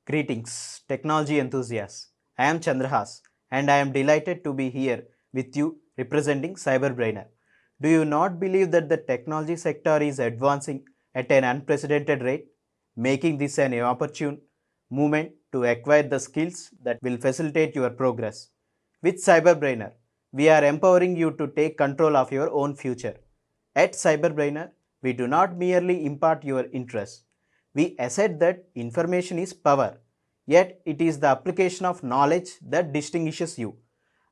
Greetings, technology enthusiasts. I am Chandrahas and I am delighted to be here with you representing CyberBrainer. Do you not believe that the technology sector is advancing at an unprecedented rate, making this an opportune moment to acquire the skills that will facilitate your progress? With CyberBrainer, we are empowering you to take control of your own future. At CyberBrainer, we do not merely impart your interests. We assert that information is power, yet it is the application of knowledge that distinguishes you.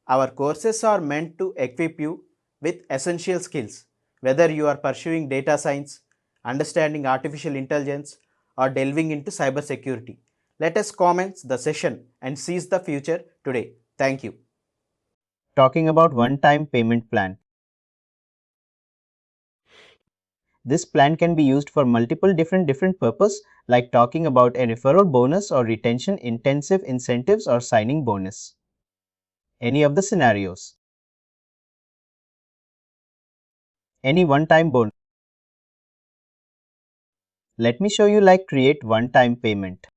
Our courses are meant to equip you with essential skills, whether you are pursuing data science, understanding artificial intelligence, or delving into cybersecurity. Let us commence the session and seize the future today. Thank you. Talking about one-time payment plan. This plan can be used for multiple different purpose, like talking about a referral bonus or retention intensive incentives or signing bonus. Any of the scenarios. Any one-time bonus. Let me show you like create one-time payment.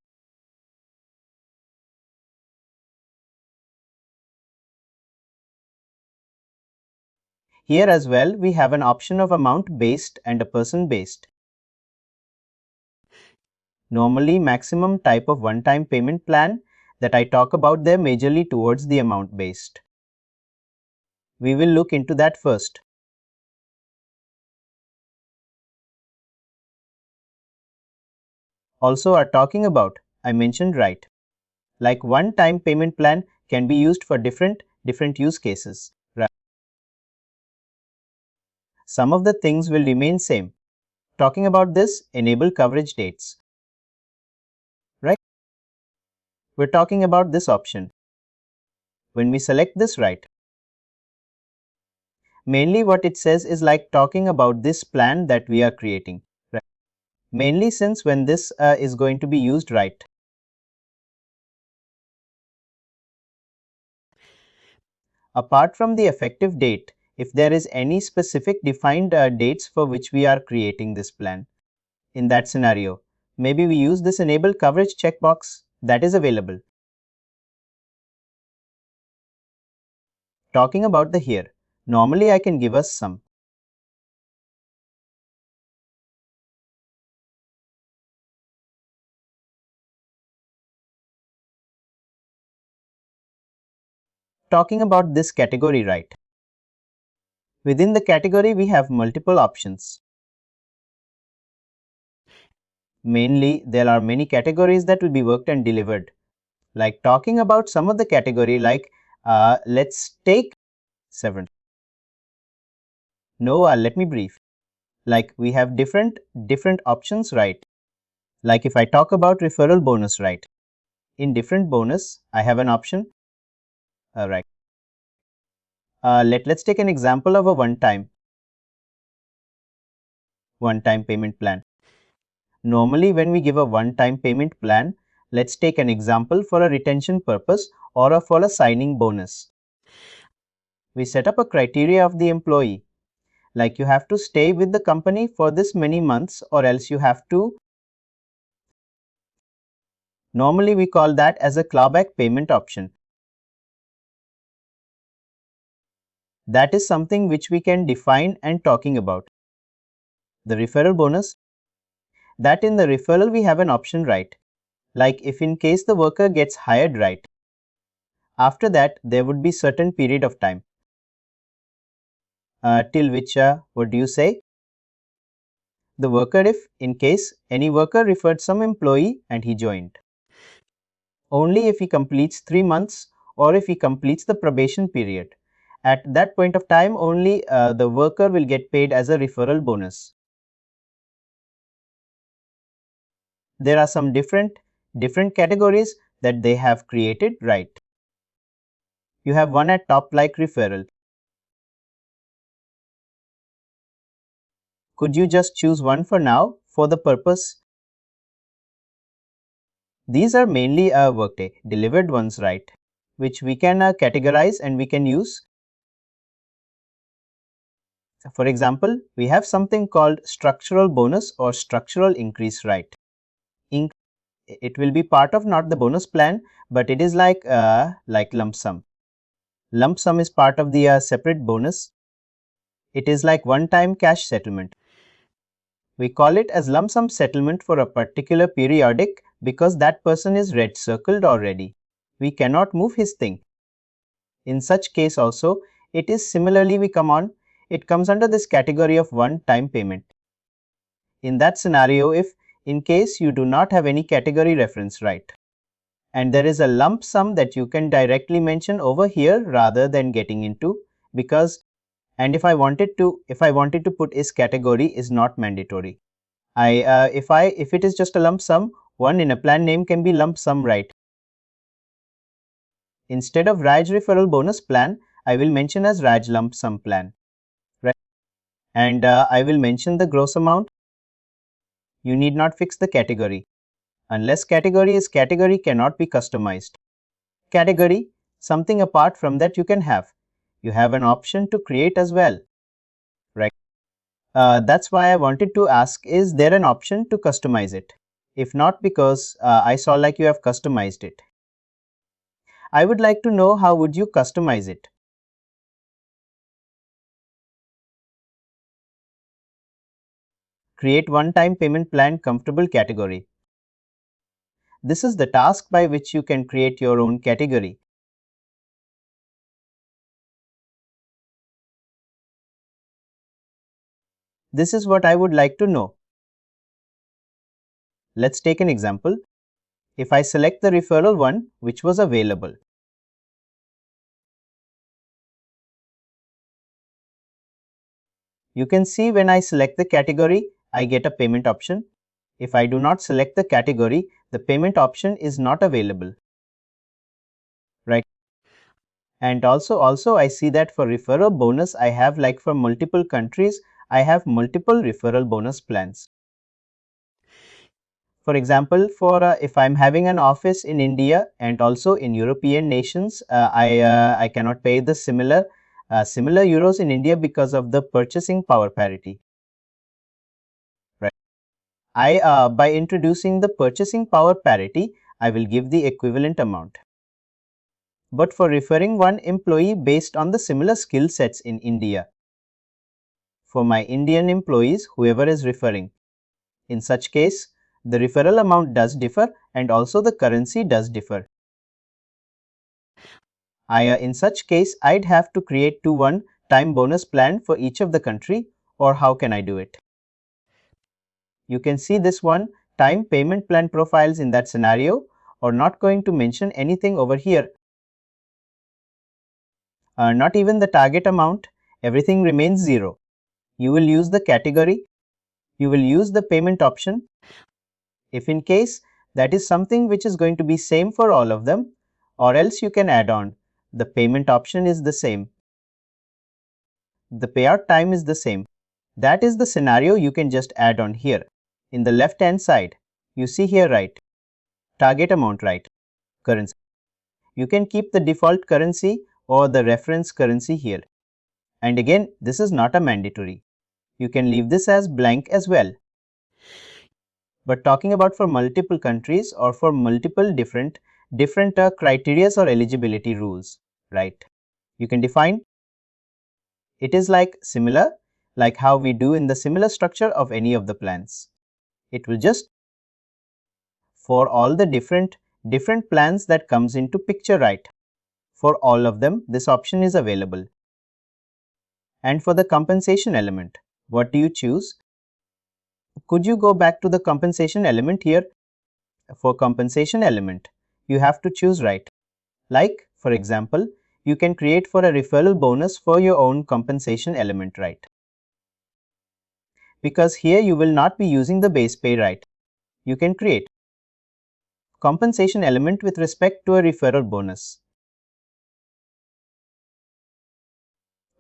Here as well, we have an option of amount based and a person based. Normally, maximum type of one-time payment plan that I talk about there majorly towards the amount based. We will look into that first. Also are talking about, I mentioned right. Like one-time payment plan can be used for different use cases. Right. Some of the things will remain same. Talking about this, enable coverage dates. Right. We're talking about this option. When we select this right, mainly what it says is like talking about this plan that we are creating. Right. Mainly since when this is going to be used right. Apart from the effective date, if there is any specific defined dates for which we are creating this plan, in that scenario, maybe we use this enable coverage checkbox that is available. Talking about the here, normally I can give us some. Talking about this category right. Within the category, we have multiple options. Mainly, there are many categories that will be worked and delivered. Like talking about some of the category, like let's take 7. No, let me brief. Like we have different options, right? Like if I talk about referral bonus, right? In different bonus, I have an option. Right. Let's take an example of a one-time payment plan. Normally, when we give a one-time payment plan, let's take an example for a retention purpose or for a signing bonus. We set up a criteria of the employee, like you have to stay with the company for this many months or else you have to. Normally, we call that as a clawback payment option. That is something which we can define and talking about. The referral bonus, that in the referral we have an option, right? Like if in case the worker gets hired, right? After that, there would be certain period of time. Till which, what do you say? The worker, if in case any worker referred some employee and he joined. Only if he completes 3 months or if he completes the probation period. At that point of time, only the worker will get paid as a referral bonus. There are some different categories that they have created, right? You have one at top like referral. Could you just choose one for now for the purpose? These are mainly Workday delivered ones, right? Which we can categorize and we can use. For example, we have something called structural bonus or structural increase, right? it will be part of not the bonus plan, but it is like lump sum. Lump sum is part of the separate bonus. It is like one-time cash settlement. We call it as lump sum settlement for a particular periodic because that person is red circled already. We cannot move his thing. In such case also, it is similarly it comes under this category of one-time payment. In that scenario, if in case you do not have any category reference, right, and there is a lump sum that you can directly mention over here rather than getting into, because and if I wanted to put is category is not mandatory. If it is just a lump sum, one in a plan name can be lump sum, right? Instead of Raj referral bonus plan, I will mention as Raj lump sum plan, right? And I will mention the gross amount. You need not fix the category. Unless category cannot be customized. Category, something apart from that you can have. You have an option to create as well, right? That's why I wanted to ask, is there an option to customize it? If not, because I saw like you have customized it. I would like to know how would you customize it. Create one-time payment plan comfortable category. This is the task by which you can create your own category. This is what I would like to know. Let's take an example. If I select the referral one which was available, you can see when I select the category, I get a payment option. If I do not select the category, the payment option is not available, right? And also I see that for referral bonus, I have like for multiple countries, I have multiple referral bonus plans. For example, if I'm having an office in India and also in European nations, I cannot pay the similar euros in India because of the purchasing power parity. Right. By introducing the purchasing power parity, I will give the equivalent amount. But for referring one employee based on the similar skill sets in India, for my Indian employees, whoever is referring, in such case, the referral amount does differ and also the currency does differ. In such case, I'd have to create two one-time bonus plan for each of the country, or how can I do it? You can see this one-time payment plan profiles in that scenario, or not going to mention anything over here. Not even the target amount, everything remains 0. You will use the category, you will use the payment option. If in case that is something which is going to be same for all of them, or else you can add on, the payment option is the same. The payout time is the same. That is the scenario you can just add on here. In the left hand side, you see here, right, target amount, right, currency. You can keep the default currency or the reference currency here. And again, this is not a mandatory. You can leave this as blank as well. But talking about for multiple countries or for multiple different criteria or eligibility rules, right? You can define. It is like similar, like how we do in the similar structure of any of the plans. It will just, for all the different plans that comes into picture, right? For all of them, this option is available. And for the compensation element, what do you choose? Could you go back to the compensation element here? For compensation element, you have to choose, right? Like, for example, you can create for a referral bonus for your own compensation element, right? Because here you will not be using the base pay, right? You can create compensation element with respect to a referral bonus.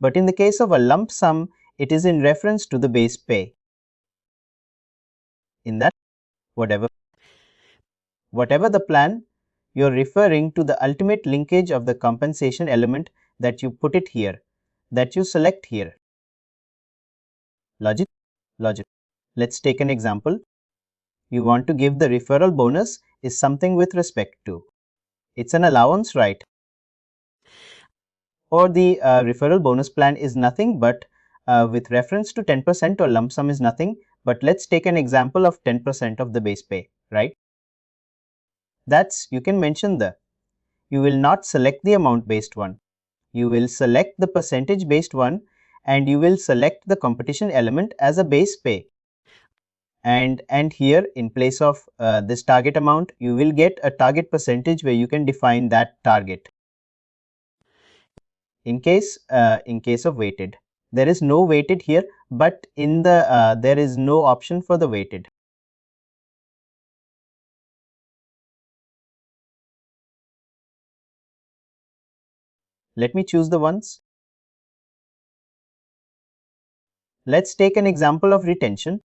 But in the case of a lump sum, it is in reference to the base pay. In that, whatever the plan, you're referring to the ultimate linkage of the compensation element that you put it here, that you select here. Logic. Let's take an example. You want to give the referral bonus is something with respect to. It's an allowance, right? Or the referral bonus plan is nothing but with reference to 10% or lump sum is nothing, but let's take an example of 10% of the base pay, right? That's, you can mention you will not select the amount based one. You will select the percentage based one, and you will select the competition element as a base pay. And here in place of this target amount, you will get a target percentage where you can define that target. In case of weighted, there is no weighted here, but in the there is no option for the weighted. Let me choose the ones. Let's take an example of retention.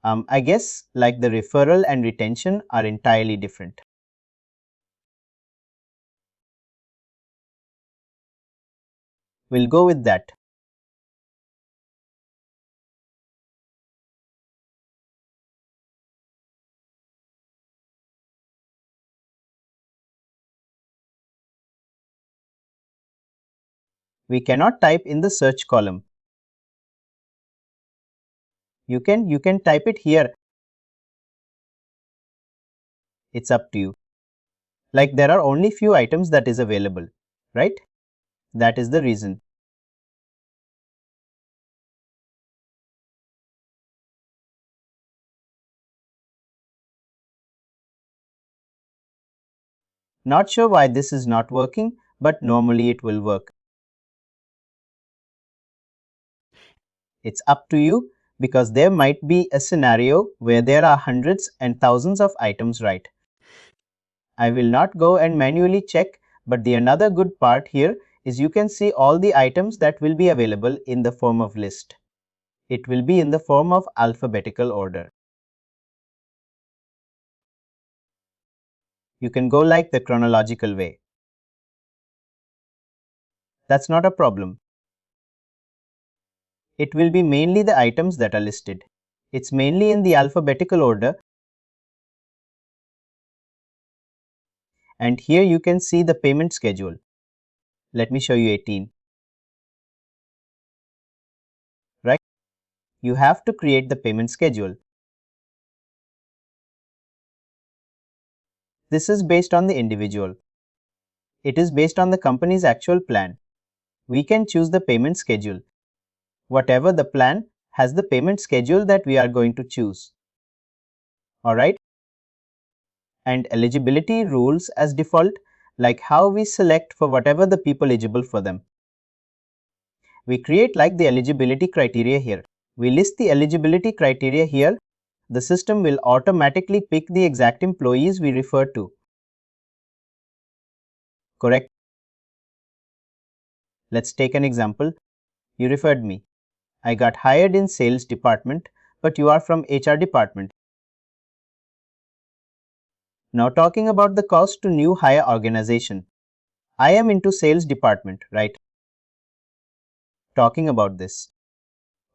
I guess like the referral and retention are entirely different. We'll go with that. We cannot type in the search column. You can type it here. It's up to you. Like there are only few items that is available, right? That is the reason. Not sure why this is not working, but normally it will work. It's up to you, because there might be a scenario where there are hundreds and thousands of items, right? I will not go and manually check, but the another good part here is you can see all the items that will be available in the form of list. It will be in the form of alphabetical order. You can go like the chronological way. That's not a problem. It will be mainly the items that are listed. It's mainly in the alphabetical order. And here you can see the payment schedule. Let me show you 18. Right? You have to create the payment schedule. This is based on the individual. It is based on the company's actual plan. We can choose the payment schedule. Whatever the plan has the payment schedule that we are going to choose. Alright? And eligibility rules as default, like how we select for whatever the people eligible for them. We create like the eligibility criteria here. We list the eligibility criteria here. The system will automatically pick the exact employees we refer to. Correct? Let's take an example. You referred me. I got hired in sales department, but you are from HR department. Now talking about the cost to new hire organization. I am into sales department, right? Talking about this.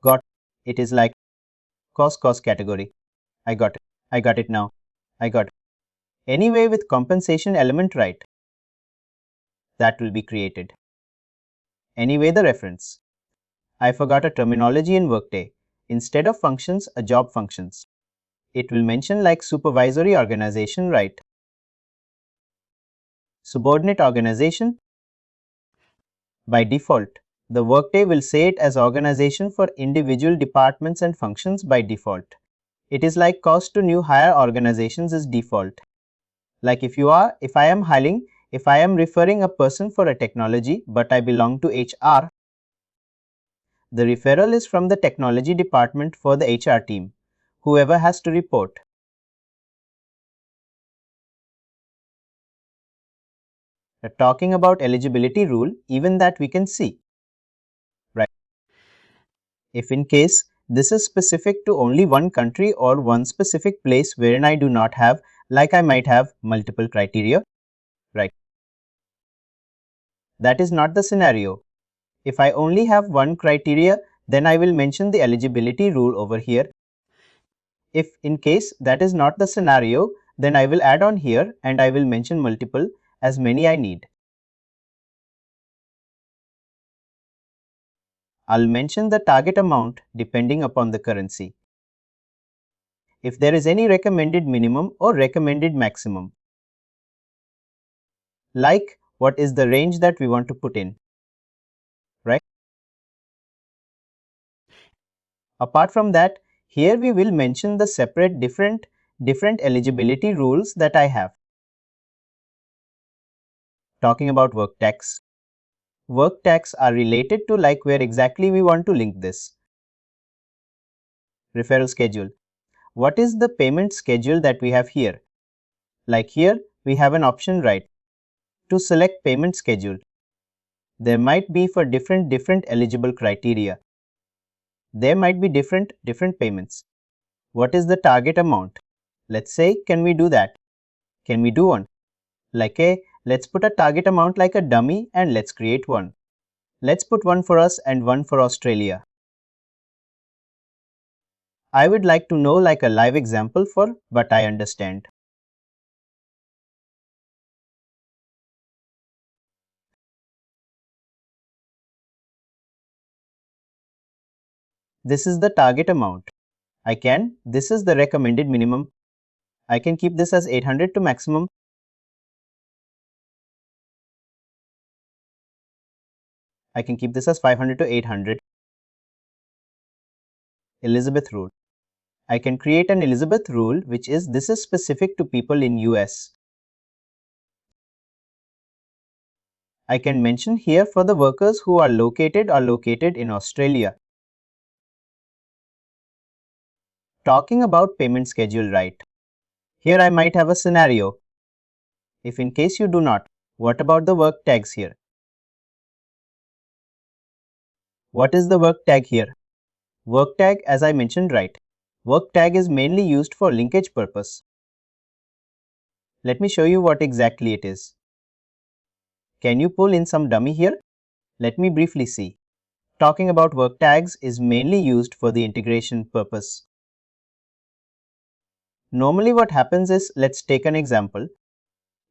Got it is like cost category. I got it now. I got it. Anyway with compensation element, right? That will be created. Anyway the reference. I forgot a terminology in Workday. Instead of functions, a job functions. It will mention like supervisory organization, right? Subordinate organization. By default, the Workday will say it as organization for individual departments and functions by default. It is like cost to new hire organizations is default. Like if I am referring a person for a technology, but I belong to HR, the referral is from the technology department for the HR team, whoever has to report. Talking about eligibility rule, even that we can see. Right. If in case this is specific to only one country or one specific place wherein I do not have, like I might have multiple criteria, right? That is not the scenario. If I only have one criteria, then I will mention the eligibility rule over here. If in case that is not the scenario, then I will add on here and I will mention multiple, as many I need. I'll mention the target amount depending upon the currency. If there is any recommended minimum or recommended maximum, like what is the range that we want to put in, right? Apart from that, here we will mention the separate different eligibility rules that I have. Talking about work tax. Work tax are related to like where exactly we want to link this. Referral schedule. What is the payment schedule that we have here? Like here, we have an option, right, to select payment schedule. There might be for different eligible criteria. There might be different payments. What is the target amount? Let's say, can we do that? Can we do one? Like let's put a target amount like a dummy and let's create one. Let's put one for us and one for Australia. I would like to know like a live example for, but I understand. This is the target amount. This is the recommended minimum. I can keep this as 800 to maximum. I can keep this as 500 to 800. Elizabeth rule. I can create an Elizabeth rule, which is this is specific to people in US. I can mention here for the workers who are located in Australia. Talking about payment schedule, right? Here I might have a scenario. If in case you do not, what about the work tags here? What is the work tag here? Work tag, as I mentioned, right? Work tag is mainly used for linkage purpose. Let me show you what exactly it is. Can you pull in some dummy here? Let me briefly see. Talking about work tags is mainly used for the integration purpose. Normally what happens is, let's take an example.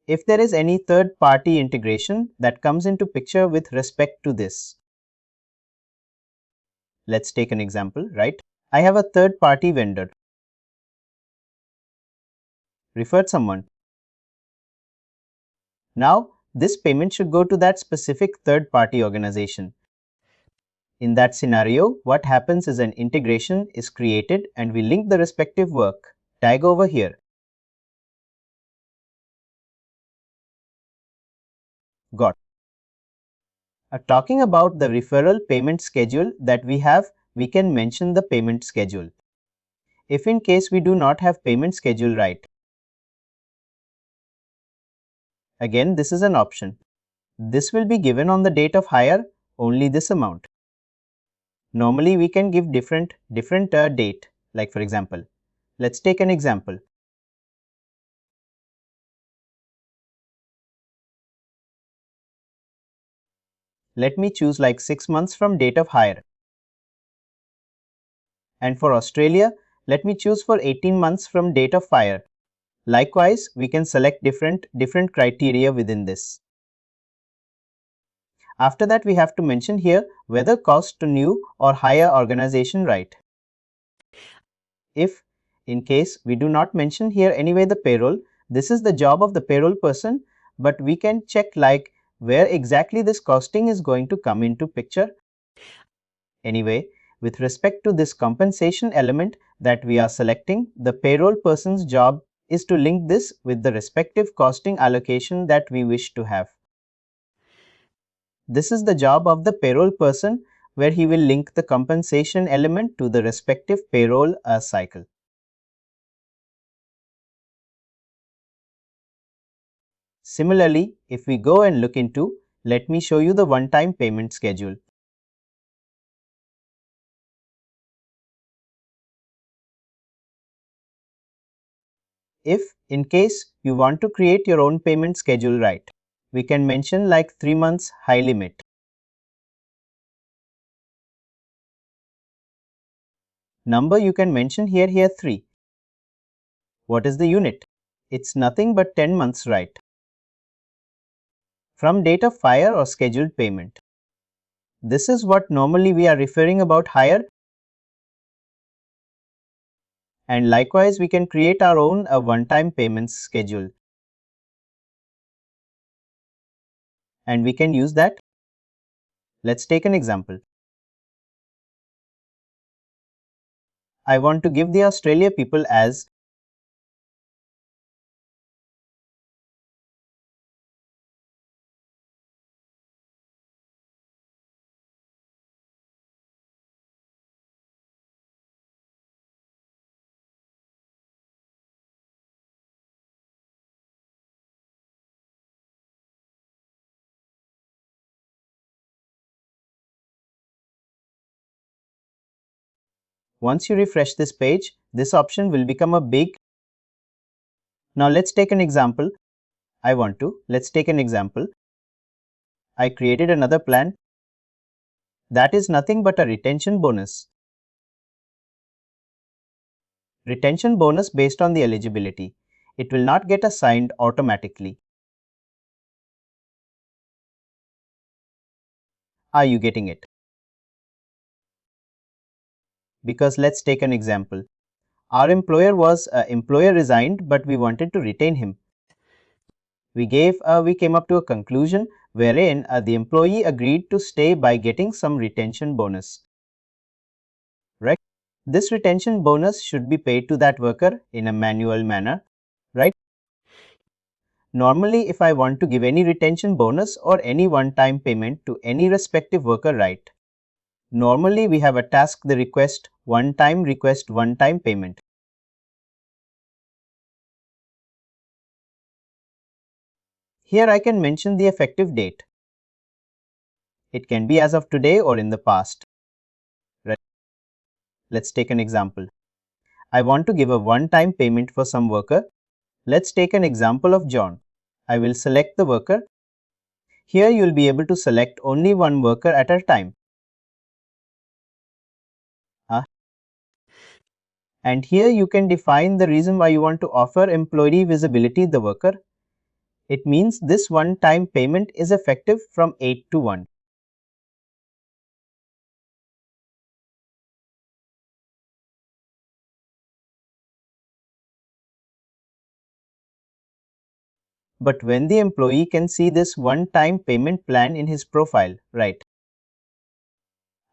If there is any third-party integration that comes into picture with respect to this. Let's take an example, right? I have a third-party vendor. Referred someone. Now, this payment should go to that specific third-party organization. In that scenario, what happens is an integration is created and we link the respective work tag over here. Got. Talking about the referral payment schedule that we have, we can mention the payment schedule. If in case we do not have payment schedule, right? Again, this is an option. This will be given on the date of hire, only this amount. Normally, we can give different date, like for example. Let's take an example. Let me choose like 6 months from date of hire. And for Australia, let me choose for 18 months from date of hire. Likewise, we can select different criteria within this. After that, we have to mention here whether cost to new or higher organization, right? If in case we do not mention here anyway the payroll, this is the job of the payroll person, but we can check like where exactly this costing is going to come into picture. Anyway, with respect to this compensation element that we are selecting, the payroll person's job is to link this with the respective costing allocation that we wish to have. This is the job of the payroll person, where he will link the compensation element to the respective payroll cycle. Similarly, if we go and look into, let me show you the one-time payment schedule. If in case you want to create your own payment schedule, right, we can mention like 3 months high limit. Number you can mention here 3. What is the unit? It's nothing but 10 months, right? From date of fire or scheduled payment. This is what normally we are referring about hire. And likewise, we can create our own one-time payments schedule. And we can use that. Let's take an example. I want to give the Australia people as once you refresh this page, this option will become a big. Now let's take an example. Let's take an example. I created another plan. That is nothing but a retention bonus. Retention bonus based on the eligibility. It will not get assigned automatically. Are you getting it? Because let's take an example. Our employer resigned, but we wanted to retain him. We came up to a conclusion wherein the employee agreed to stay by getting some retention bonus. Right? This retention bonus should be paid to that worker in a manual manner, right? Normally, if I want to give any retention bonus or any one-time payment to any respective worker, right? Normally, we have a task the request one-time payment. Here I can mention the effective date. It can be as of today or in the past. Right? Let's take an example. I want to give a one-time payment for some worker. Let's take an example of John. I will select the worker. Here you will be able to select only one worker at a time. And here you can define the reason why you want to offer employee visibility the worker. It means this one-time payment is effective from 8 to 1. But when the employee can see this one-time payment plan in his profile, right?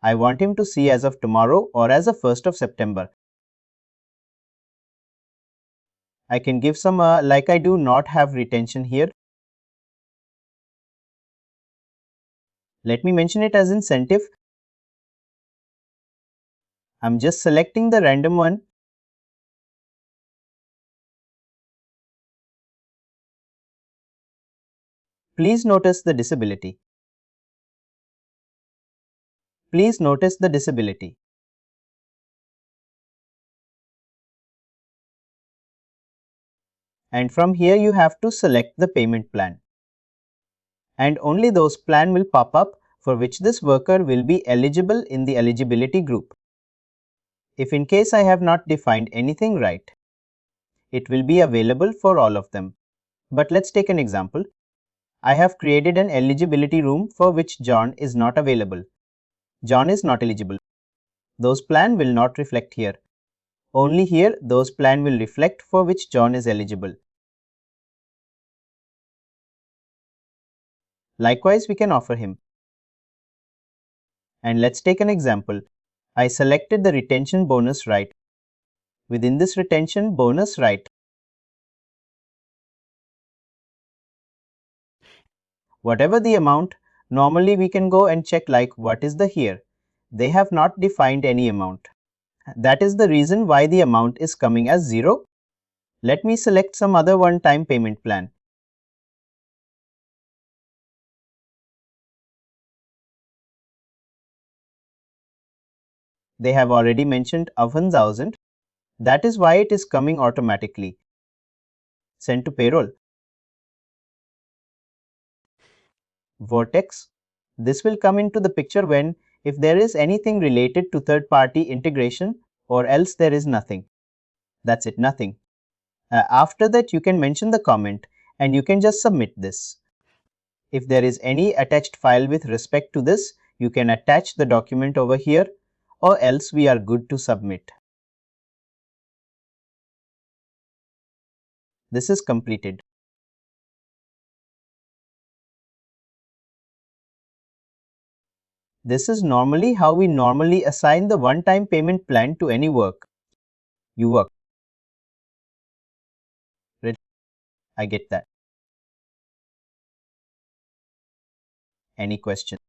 I want him to see as of tomorrow or as of 1st of September. I can give some like I do not have retention here. Let me mention it as incentive. I'm just selecting the random one. Please notice the disability. Please notice the disability. And from here you have to select the payment plan. And only those plans will pop up for which this worker will be eligible in the eligibility group. If in case I have not defined anything right, it will be available for all of them. But let's take an example. I have created an eligibility room for which John is not available. John is not eligible. Those plans will not reflect here. Only here those plans will reflect for which John is eligible. Likewise, we can offer him. And let's take an example. I selected the retention bonus right. Within this retention bonus right, whatever the amount, normally we can go and check like what is the here. They have not defined any amount. That is the reason why the amount is coming as 0. Let me select some other one-time payment plan. They have already mentioned 1,000. That is why it is coming automatically. Send to payroll. Vortex. This will come into the picture when if there is anything related to third-party integration or else there is nothing. That's it, nothing. After that, you can mention the comment and you can just submit this. If there is any attached file with respect to this, you can attach the document over here, or else we are good to submit. This is completed. This is normally how we normally assign the one-time payment plan to any work. You work. Right? I get that. Any questions?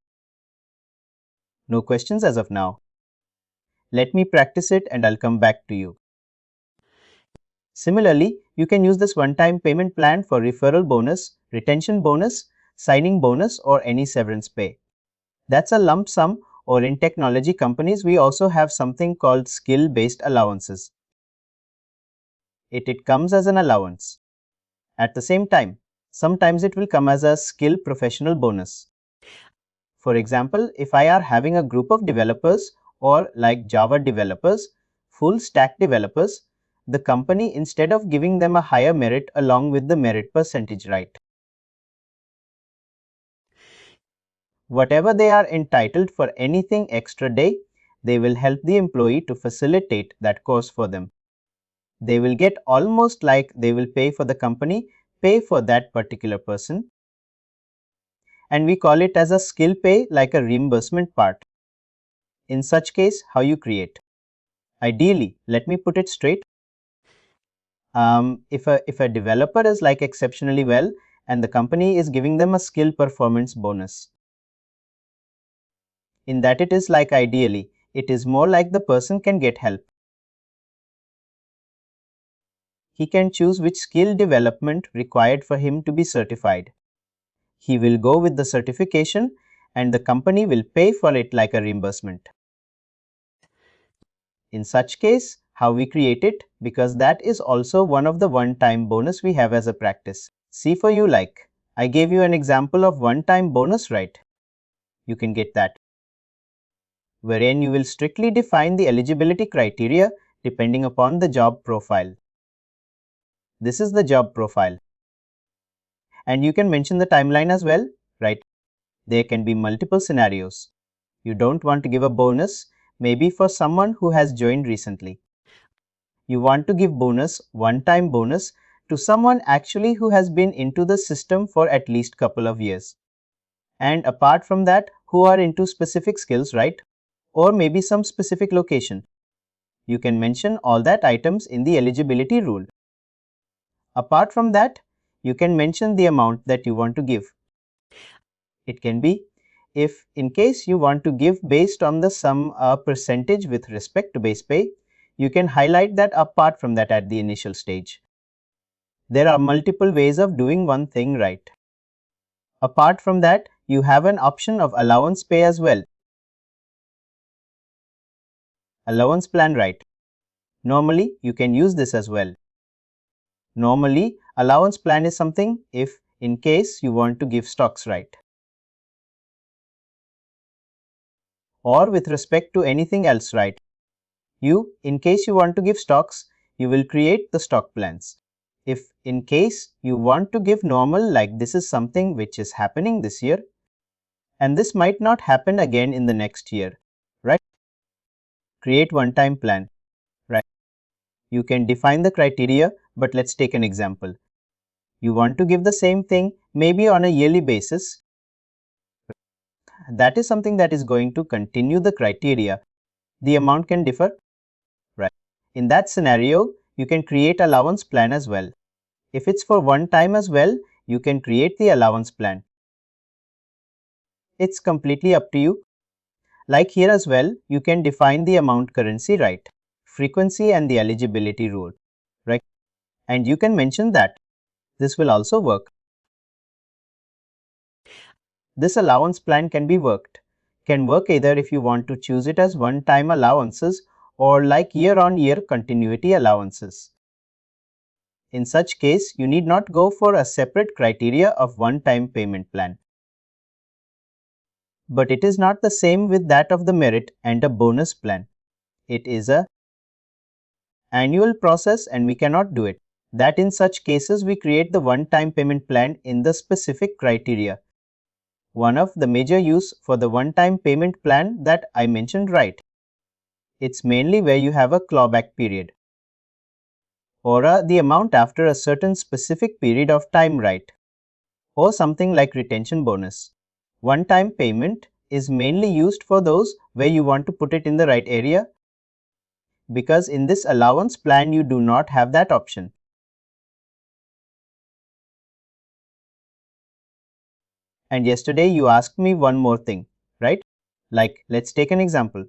No questions as of now. Let me practice it and I'll come back to you. Similarly, you can use this one-time payment plan for referral bonus, retention bonus, signing bonus, or any severance pay. That's a lump sum, or in technology companies, we also have something called skill-based allowances. It comes as an allowance. At the same time, sometimes it will come as a skill professional bonus. For example, if I are having a group of developers or like Java developers, full stack developers, the company, instead of giving them a higher merit along with the merit percentage, right? Whatever they are entitled for anything extra day, they will help the employee to facilitate that course for them. They will get almost like they will pay for the company, pay for that particular person. And we call it as a skill pay, like a reimbursement part. In such case, how you create? Ideally, let me put it straight. If a developer is like exceptionally well and the company is giving them a skill performance bonus, in that it is like ideally, it is more like the person can get help. He can choose which skill development required for him to be certified. He will go with the certification and the company will pay for it like a reimbursement. In such case, how we create it, because that is also one of the one-time bonus we have as a practice. See for you, like I gave you an example of one-time bonus, right? You can get that, wherein you will strictly define the eligibility criteria depending upon the job profile. This is the job profile. And you can mention the timeline as well, right? There can be multiple scenarios. You don't want to give a bonus, maybe for someone who has joined recently. You want to give bonus, one-time bonus, to someone actually who has been into the system for at least couple of years. And apart from that, who are into specific skills, right? Or maybe some specific location. You can mention all that items in the eligibility rule. Apart from that, you can mention the amount that you want to give. It can be, if in case you want to give based on the some percentage with respect to base pay, you can highlight that apart from that at the initial stage. There are multiple ways of doing one thing, right? Apart from that, you have an option of allowance pay as well. Allowance plan, right? Normally, you can use this as well. Normally, allowance plan is something if in case you want to give stocks, right? Or with respect to anything else, right? In case you want to give stocks, you will create the stock plans. If in case you want to give normal, like this is something which is happening this year, and this might not happen again in the next year, right? Create one-time plan, right? You can define the criteria, but let's take an example. You want to give the same thing, maybe on a yearly basis. That is something that is going to continue the criteria. The amount can differ, right? In that scenario, you can create allowance plan as well. If it's for one time as well, you can create the allowance plan. It's completely up to you. Like here as well, you can define the amount currency, right? Frequency and the eligibility rule, right? And you can mention that. This will also work. This allowance plan can work either if you want to choose it as one-time allowances or like year-on-year continuity allowances. In such case, you need not go for a separate criteria of one-time payment plan. But it is not the same with that of the merit and a bonus plan. It is a annual process and we cannot do it. that in such cases we create the one-time payment plan in the specific criteria. One of the major use for the one-time payment plan that I mentioned, right? It's mainly where you have a clawback period or the amount after a certain specific period of time, right? Or something like retention bonus. One-time payment is mainly used for those where you want to put it in the right area, because in this allowance plan you do not have that option. And yesterday you asked me one more thing, right? Like, let's take an example.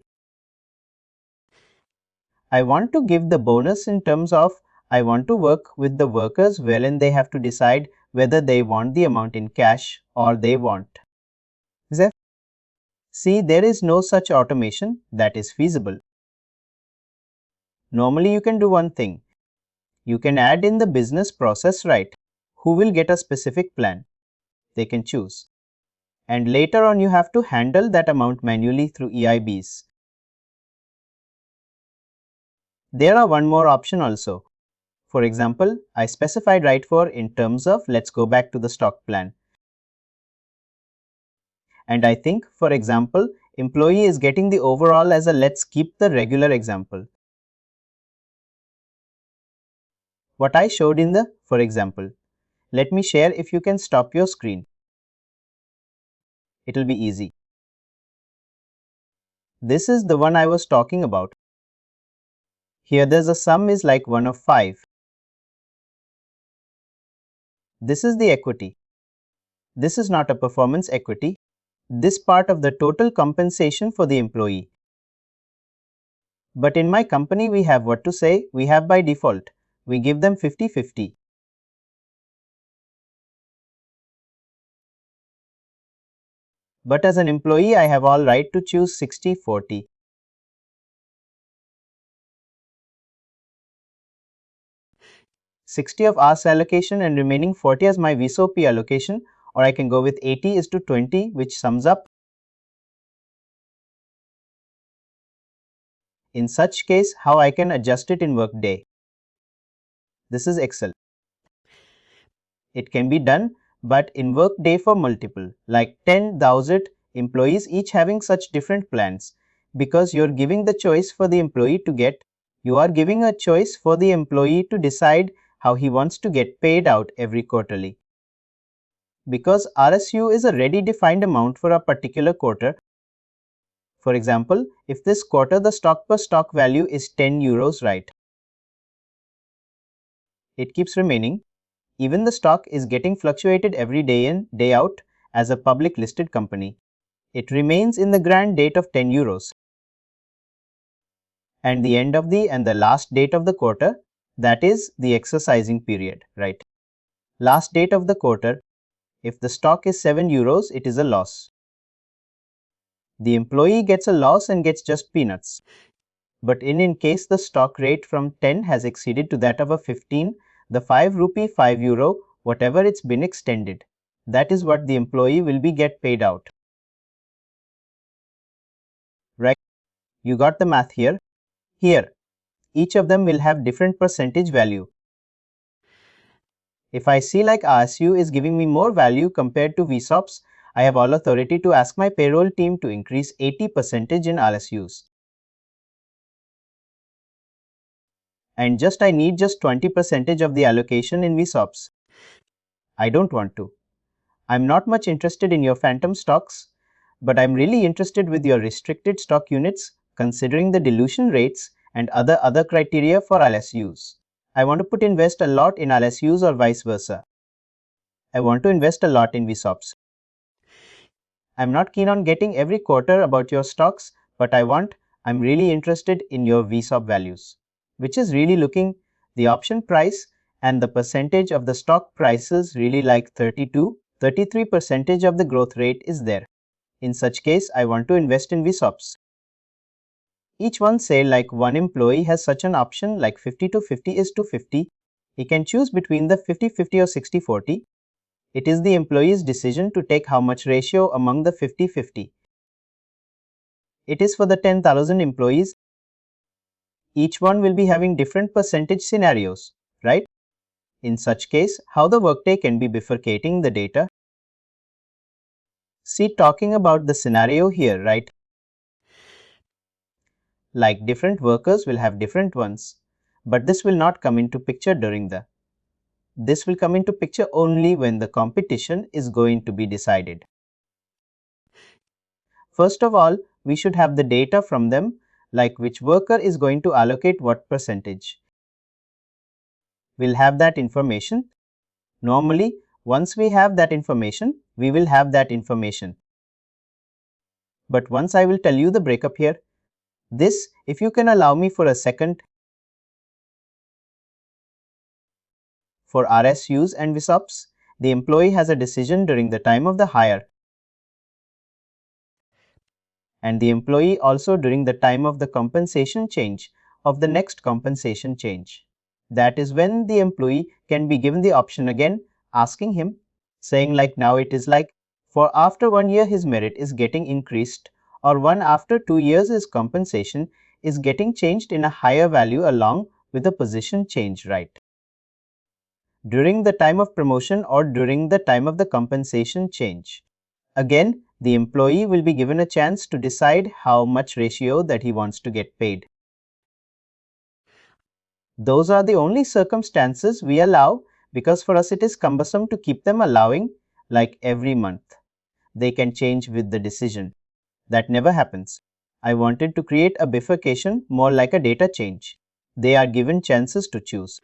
I want to give the bonus in terms of I want to work with the workers wherein they have to decide whether they want the amount in cash or they want ZEF. See, there is no such automation that is feasible. Normally you can do one thing. You can add in the business process, right? Who will get a specific plan? They can choose. And later on you have to handle that amount manually through EIBs. There are one more option also. For example, I specified right for in terms of, let's go back to the stock plan. And I think, for example, employee is getting the overall as a, let's keep the regular example. What I showed in the, for example. Let me share if you can stop your screen. It'll be easy. This is the one I was talking about. Here there's a sum is like 1 of 5. This is the equity. This is not a performance equity. This part of the total compensation for the employee. But in my company we have what to say, we have by default. We give them 50-50. But as an employee I have all right to choose 60-40. $60 of hours allocation and remaining 40 as my VSOP allocation, or I can go with 80:20, which sums up. In such case, how I can adjust it in Workday? This is Excel. It can be done, but in Workday for multiple, like 10,000 employees each having such different plans, because you're giving the choice for the employee to get, you are giving a choice for the employee to decide how he wants to get paid out every quarterly. Because RSU is a ready defined amount for a particular quarter. For example, if this quarter the stock per stock value is 10 euros, right? It keeps remaining. Even the stock is getting fluctuated every day in, day out as a public listed company. It remains in the grand date of 10 euros. And the end of the and the last date of the quarter, that is the exercising period, right? Last date of the quarter, if the stock is 7 euros, it is a loss. The employee gets a loss and gets just peanuts. But in case the stock rate from 10 has exceeded to that of a 15, the 5 rupee, 5 euro, whatever it's been extended, that is what the employee will be get paid out. Right? You got the math here? Here, each of them will have different percentage value. If I see like RSU is giving me more value compared to VSOPs, I have all authority to ask my payroll team to increase 80% in RSUs. And I need just 20% of the allocation in VSOPs. I don't want to. I'm not much interested in your phantom stocks, but I'm really interested with your restricted stock units considering the dilution rates and other criteria for RSUs. I want to invest a lot in RSUs or vice versa. I want to invest a lot in VSOPs. I'm not keen on getting every quarter about your stocks, but I'm really interested in your VSOP values, which is really looking the option price and the percentage of the stock prices really like 33% of the growth rate is there. In such case, I want to invest in VSOPs. Each one say like one employee has such an option like 50-50 is to 50. He can choose between the 50-50 or 60-40. It is the employee's decision to take how much ratio among the 50-50. It is for the 10,000 employees. Each one will be having different percentage scenarios, right? In such case, how the Workday can be bifurcating the data? See, talking about the scenario here, right? Like different workers will have different ones, but this will not come into picture this will come into picture only when the competition is going to be decided. First of all, we should have the data from them, like which worker is going to allocate what percentage. We'll have that information. Normally, once we have that information, we will have that information. But once I will tell you the breakup here, this, if you can allow me for a second, for RSUs and VSOPs, the employee has a decision during the time of the hire, and the employee also during the time of the compensation change of the next compensation change. That is when the employee can be given the option again, asking him, saying like now it is like, for after 1 year his merit is getting increased, or one after 2 years his compensation is getting changed in a higher value along with the position change, right? During the time of promotion or during the time of the compensation change. Again, the employee will be given a chance to decide how much ratio that he wants to get paid. Those are the only circumstances we allow, because for us it is cumbersome to keep them allowing like every month. They can change with the decision. That never happens. I wanted to create a bifurcation more like a data change. They are given chances to choose.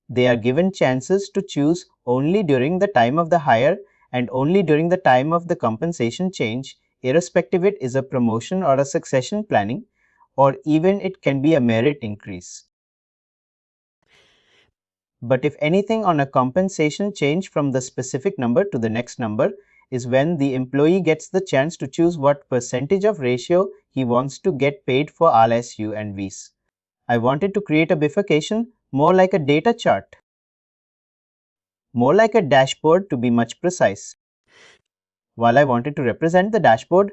They are given chances to choose only during the time of the hire and only during the time of the compensation change, irrespective it is a promotion or a succession planning, or even it can be a merit increase. But if anything on a compensation change from the specific number to the next number is when the employee gets the chance to choose what percentage of ratio he wants to get paid for RSU and Vs. I wanted to create a bifurcation more like a data chart, more like a dashboard to be much precise. While I wanted to represent the dashboard,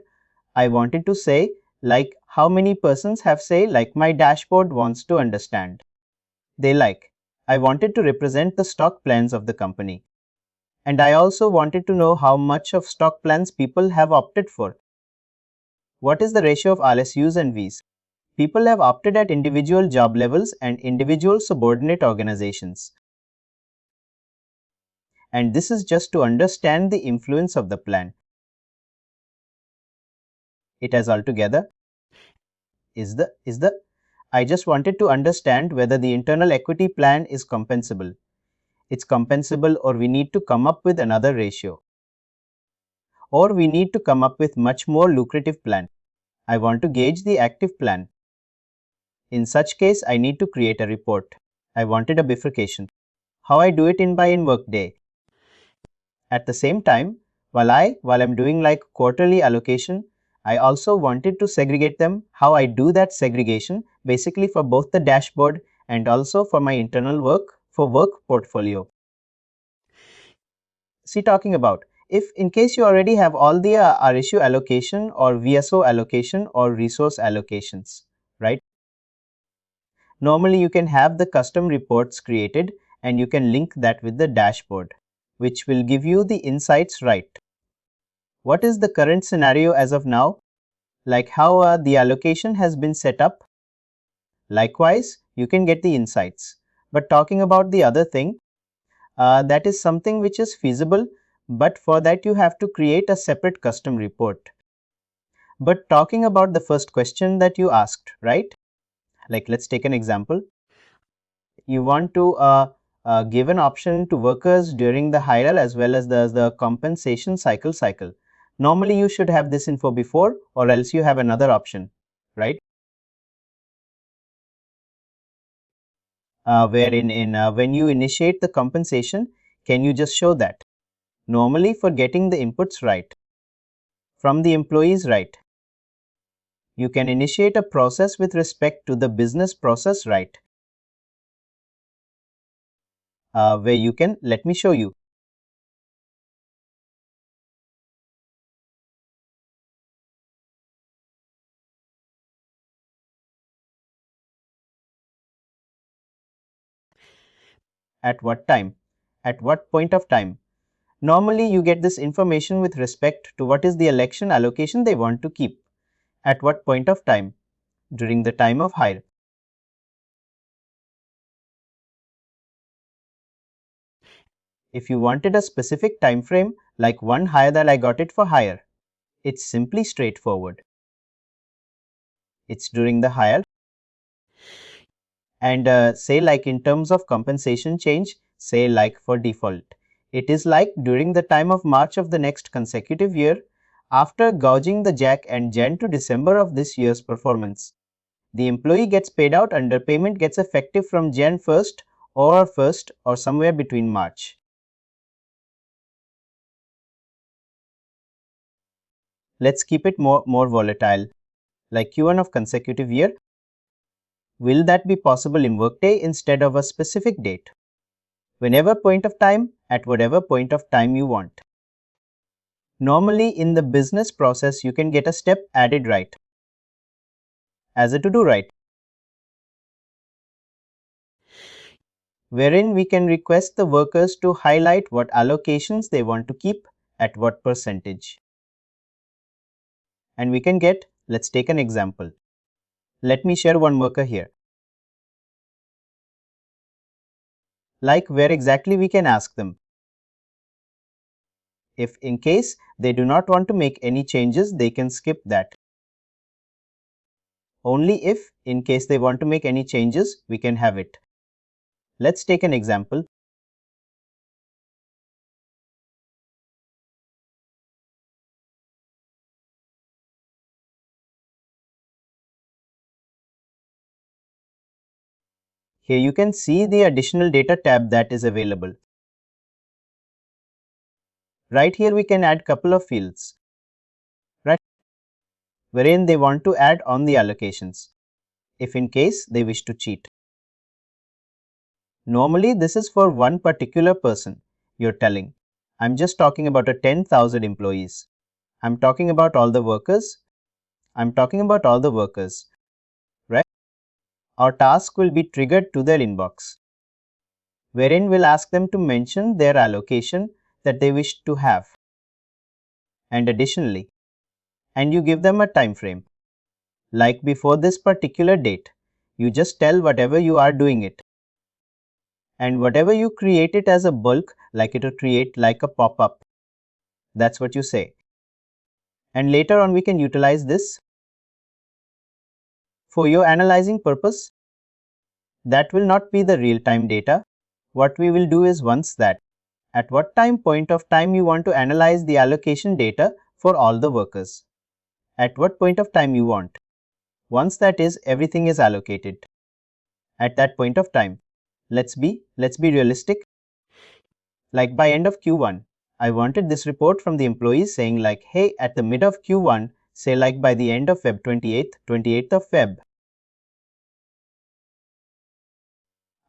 I wanted to say like how many persons have say like my dashboard wants to understand. They like, I wanted to represent the stock plans of the company. And I also wanted to know how much of stock plans people have opted for. What is the ratio of RSUs and Vs? People have opted at individual job levels and individual subordinate organizations. And this is just to understand the influence of the plan. It has altogether I just wanted to understand whether the internal equity plan is compensable. It's compensable, or we need to come up with another ratio. Or we need to come up with much more lucrative plan. I want to gauge the active plan. In such case, I need to create a report. I wanted a bifurcation. How I do it in Workday. At the same time, while I'm doing like quarterly allocation, I also wanted to segregate them. How I do that segregation basically for both the dashboard and also for my internal work for work portfolio. See, talking about if in case you already have all the RSU allocation or VSO allocation or resource allocations, right? Normally you can have the custom reports created and you can link that with the dashboard, which will give you the insights, right? What is the current scenario as of now? Like how the allocation has been set up. Likewise, you can get the insights. But talking about the other thing, that is something which is feasible, but for that you have to create a separate custom report. But talking about the first question that you asked, right? Like let's take an example. You want to give an option to workers during the hire as well as the compensation cycle. Normally you should have this info before, or else you have another option, right? Wherein when you initiate the compensation, can you just show that? Normally for getting the inputs right from the employees, right? You can initiate a process with respect to the business process, right? Where you can, let me show you. At what time? At what point of time? Normally, you get this information with respect to what is the election allocation they want to keep. At what point of time? During the time of hire. If you wanted a specific time frame, like one hire that I got it for hire, it's simply straightforward. It's during the hire. And say like in terms of compensation change, say like for default, it is like during the time of March of the next consecutive year, after gouging the Jack and Jan to December of this year's performance. The employee gets paid out, underpayment gets effective from Jan 1st or somewhere between March. Let's keep it more volatile, like Q1 of consecutive year. Will that be possible in Workday instead of a specific date? Whenever point of time, at whatever point of time you want. Normally in the business process, you can get a step added right as a to-do right, wherein we can request the workers to highlight what allocations they want to keep at what percentage. And we can get, let's take an example. Let me share one worker here. Like where exactly we can ask them. If in case they do not want to make any changes, they can skip that. Only if in case they want to make any changes, we can have it. Let's take an example. Here you can see the additional data tab that is available. Right here we can add couple of fields, right, wherein they want to add on the allocations, if in case they wish to cheat. Normally this is for one particular person, you're telling. I'm just talking about a 10,000 employees. I'm talking about all the workers. Right? Our task will be triggered to their inbox, wherein we'll ask them to mention their allocation that they wish to have. And additionally, and you give them a time frame. Like before this particular date, you just tell whatever you are doing it. And whatever you create it as a bulk, like it will create like a pop-up. That's what you say. And later on we can utilize this for your analyzing purpose. That will not be the real-time data. What we will do is once that, at what point of time you want to analyze the allocation data for all the workers. At what point of time you want. Once that is, everything is allocated. At that point of time, let's be realistic. Like by end of Q1, I wanted this report from the employees saying like, hey, at the mid of Q1, say like by the end of Feb 28th of Feb.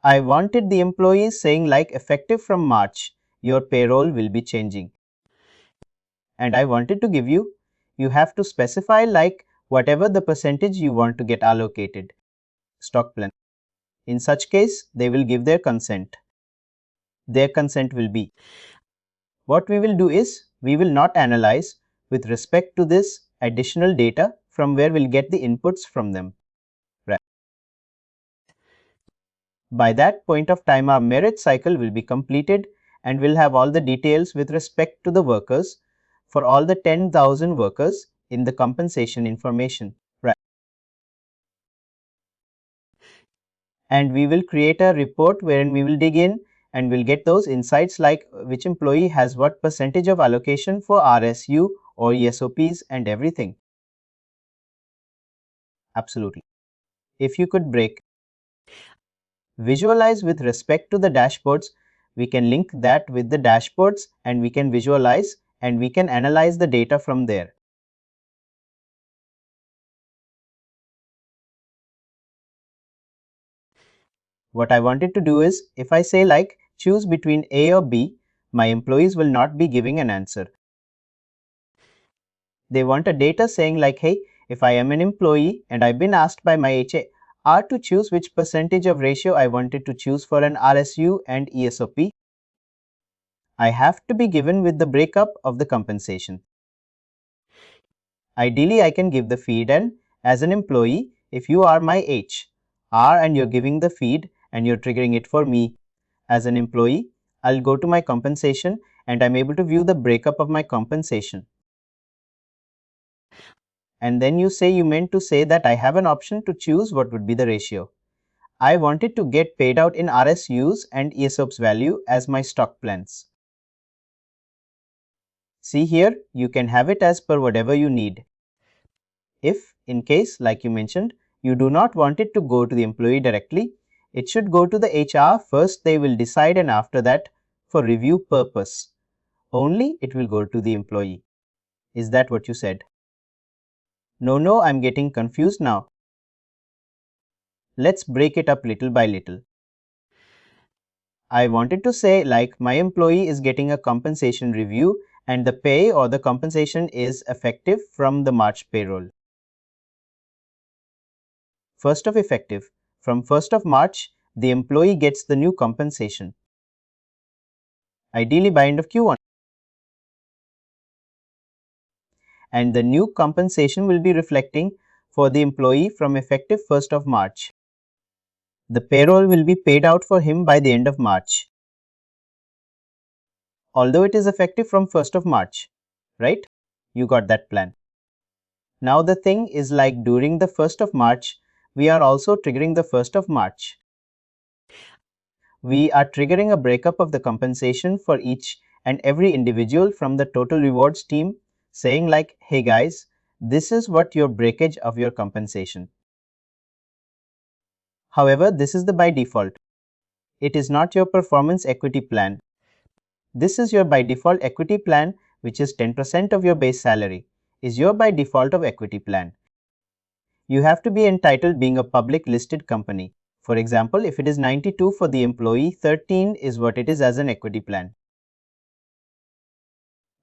I wanted the employees saying like effective from March, your payroll will be changing. And I wanted to give you have to specify like whatever the percentage you want to get allocated. Stock plan. In such case, they will give their consent. Their consent will be. What we will do is, we will not analyze with respect to this additional data from where we'll get the inputs from them. Right. By that point of time, our merit cycle will be completed and we'll have all the details with respect to the workers for all the 10,000 workers in the compensation information. Right. And we will create a report wherein we will dig in and we'll get those insights like which employee has what percentage of allocation for RSU or ESOPs and everything. Absolutely. If you could visualize with respect to the dashboards, we can link that with the dashboards and we can visualize and we can analyze the data from there. What I wanted to do is, if I say like choose between A or B, my employees will not be giving an answer. They want a data saying like, hey, if I am an employee and I've been asked by my or to choose which percentage of ratio I wanted to choose for an RSU and ESOP, I have to be given with the breakup of the compensation. Ideally, I can give the feed and as an employee, if you are my HR and you're giving the feed and you're triggering it for me as an employee, I'll go to my compensation and I'm able to view the breakup of my compensation. And then you say you meant to say that I have an option to choose what would be the ratio. I wanted to get paid out in RSUs and ESOPs value as my stock plans. See here, you can have it as per whatever you need. If, in case, like you mentioned, you do not want it to go to the employee directly, it should go to the HR first. They will decide, and after that, for review purpose, only it will go to the employee. Is that what you said? No, I'm getting confused now. Let's break it up little by little. I wanted to say like my employee is getting a compensation review and the pay or the compensation is effective from the March payroll. First of effective. From 1st of March, the employee gets the new compensation. Ideally by end of Q1. And the new compensation will be reflecting for the employee from effective 1st of March. The payroll will be paid out for him by the end of March. Although it is effective from 1st of March, right? You got that plan. Now the thing is like during the 1st of March, we are also triggering the 1st of March. We are triggering a breakup of the compensation for each and every individual from the total rewards team saying like, hey guys, this is what your breakage of your compensation. However, this is the by default. It is not your performance equity plan. This is your by default equity plan, which is 10% of your base salary, is your by default of equity plan. You have to be entitled being a public listed company. For example, if it is 92 for the employee, 13 is what it is as an equity plan.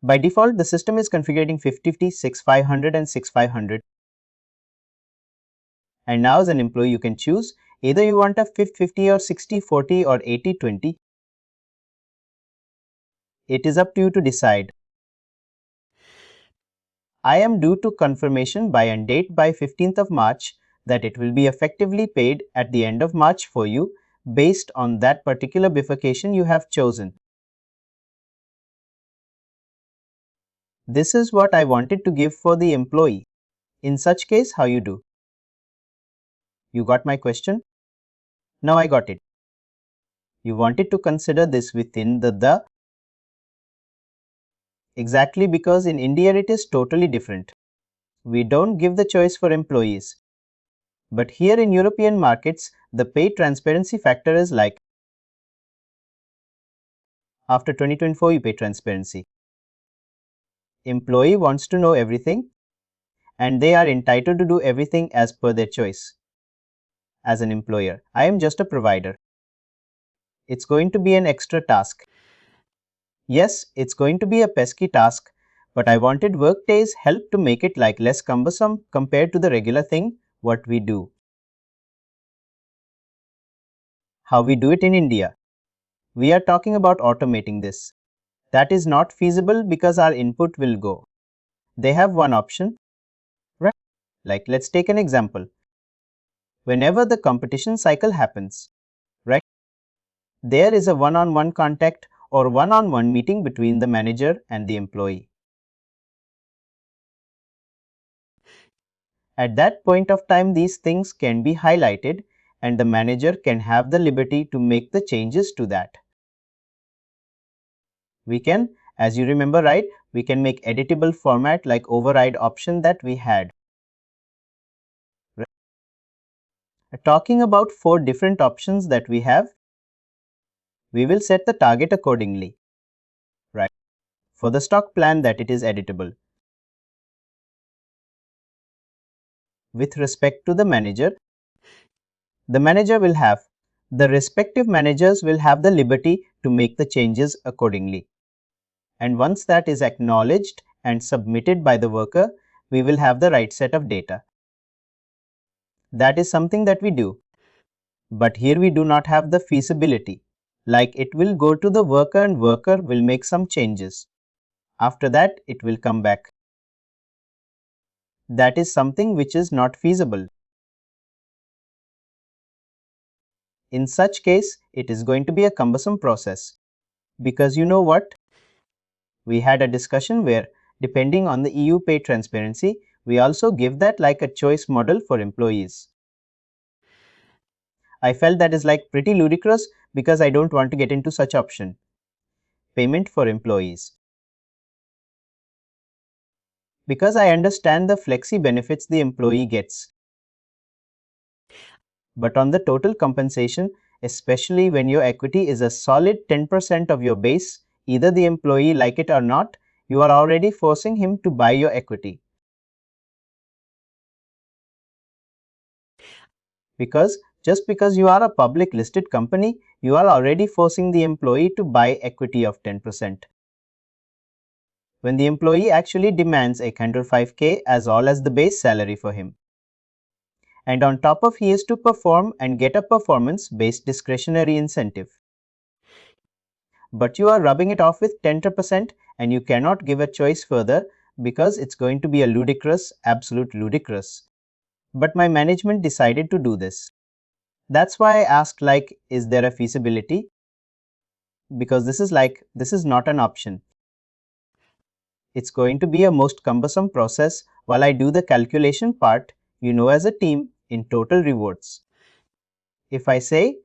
By default, the system is configuring 50-50, 6-500 and 6-500. And now as an employee, you can choose either you want a 50-50 or 60-40 or 80-20. It is up to you to decide. I am due to confirmation by end date by 15th of March that it will be effectively paid at the end of March for you based on that particular bifurcation you have chosen. This is what I wanted to give for the employee. In such case, how you do? You got my question? Now I got it. You wanted to consider this within the exactly because in India it is totally different. We don't give the choice for employees. But here in European markets, the pay transparency factor is like after 2024 you pay transparency. Employee wants to know everything and they are entitled to do everything as per their choice. As an employer, I am just a provider. It's going to be an extra task. Yes, it's going to be a pesky task, but I wanted Workday's help to make it like less cumbersome compared to the regular thing what we do. How we do it in India. We are talking about automating this. That is not feasible because our input will go. They have one option, right? Like let's take an example. Whenever the competition cycle happens, right? There is a one-on-one contact or one-on-one meeting between the manager and the employee. At that point of time, these things can be highlighted and the manager can have the liberty to make the changes to that. We can, as you remember, right, we can make editable format like override option that we had. Right. Talking about 4 different options that we have, we will set the target accordingly, right, for the stock plan that it is editable. With respect to the manager will have, the respective managers will have the liberty to make the changes accordingly. And once that is acknowledged and submitted by the worker, we will have the right set of data. That is something that we do. But here we do not have the feasibility. Like it will go to the worker and worker will make some changes. After that, it will come back. That is something which is not feasible. In such case, it is going to be a cumbersome process. Because you know what? We had a discussion where, depending on the EU pay transparency, we also give that like a choice model for employees. I felt that is like pretty ludicrous because I don't want to get into such option. Payment for employees. Because I understand the flexi benefits the employee gets. But on the total compensation, especially when your equity is a solid 10% of your base, either the employee like it or not, you are already forcing him to buy your equity. Because just because you are a public listed company, you are already forcing the employee to buy equity of 10%. When the employee actually demands 805k as all as the base salary for him. And on top of he is to perform and get a performance-based discretionary incentive. But you are rubbing it off with 10% and you cannot give a choice further because it's going to be a ludicrous, absolute ludicrous. But my management decided to do this. That's why I asked like, is there a feasibility? Because this is not an option. It's going to be a most cumbersome process while I do the calculation part, as a team in total rewards. If I say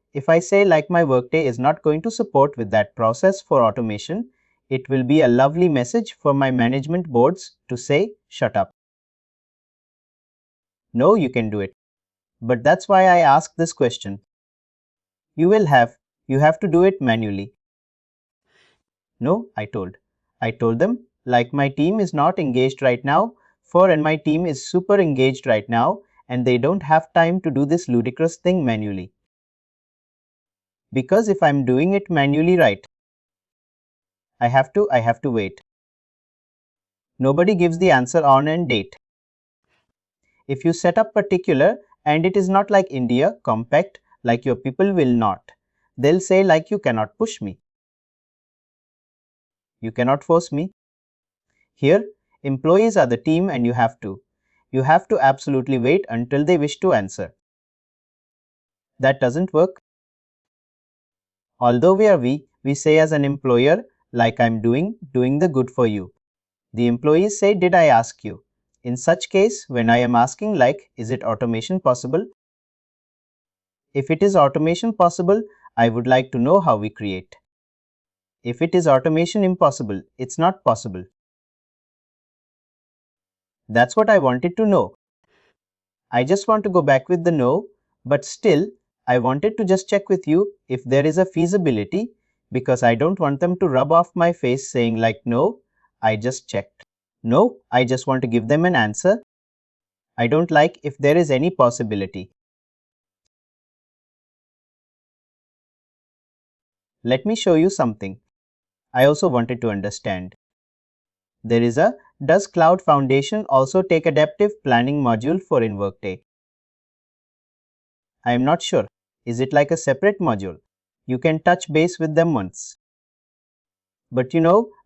like my Workday is not going to support with that process for automation, it will be a lovely message for my management boards to say, shut up. No, you can do it. But that's why I asked this question. You have to do it manually. No, I told them, like my team is not engaged right now, and my team is super engaged right now, and they don't have time to do this ludicrous thing manually. Because if I'm doing it manually right, I have to wait. Nobody gives the answer on and date. If you set up particular and it is not like India, compact, like your people will not. They'll say like you cannot push me. You cannot force me. Here, employees are the team and you have to absolutely wait until they wish to answer. That doesn't work. Although we say as an employer, like I'm doing the good for you. The employees say, did I ask you? In such case, when I am asking like, is it automation possible? If it is automation possible, I would like to know how we create. If it is automation impossible, it's not possible. That's what I wanted to know. I just want to go back with the no, but still, I wanted to just check with you if there is a feasibility because I don't want them to rub off my face saying like no, I just checked. No, I just want to give them an answer. I don't like if there is any possibility. Let me show you something. I also wanted to understand. There is a Does Cloud Foundation also take adaptive planning module for in Workday? I am not sure. Is it like a separate module? You can touch base with them once. But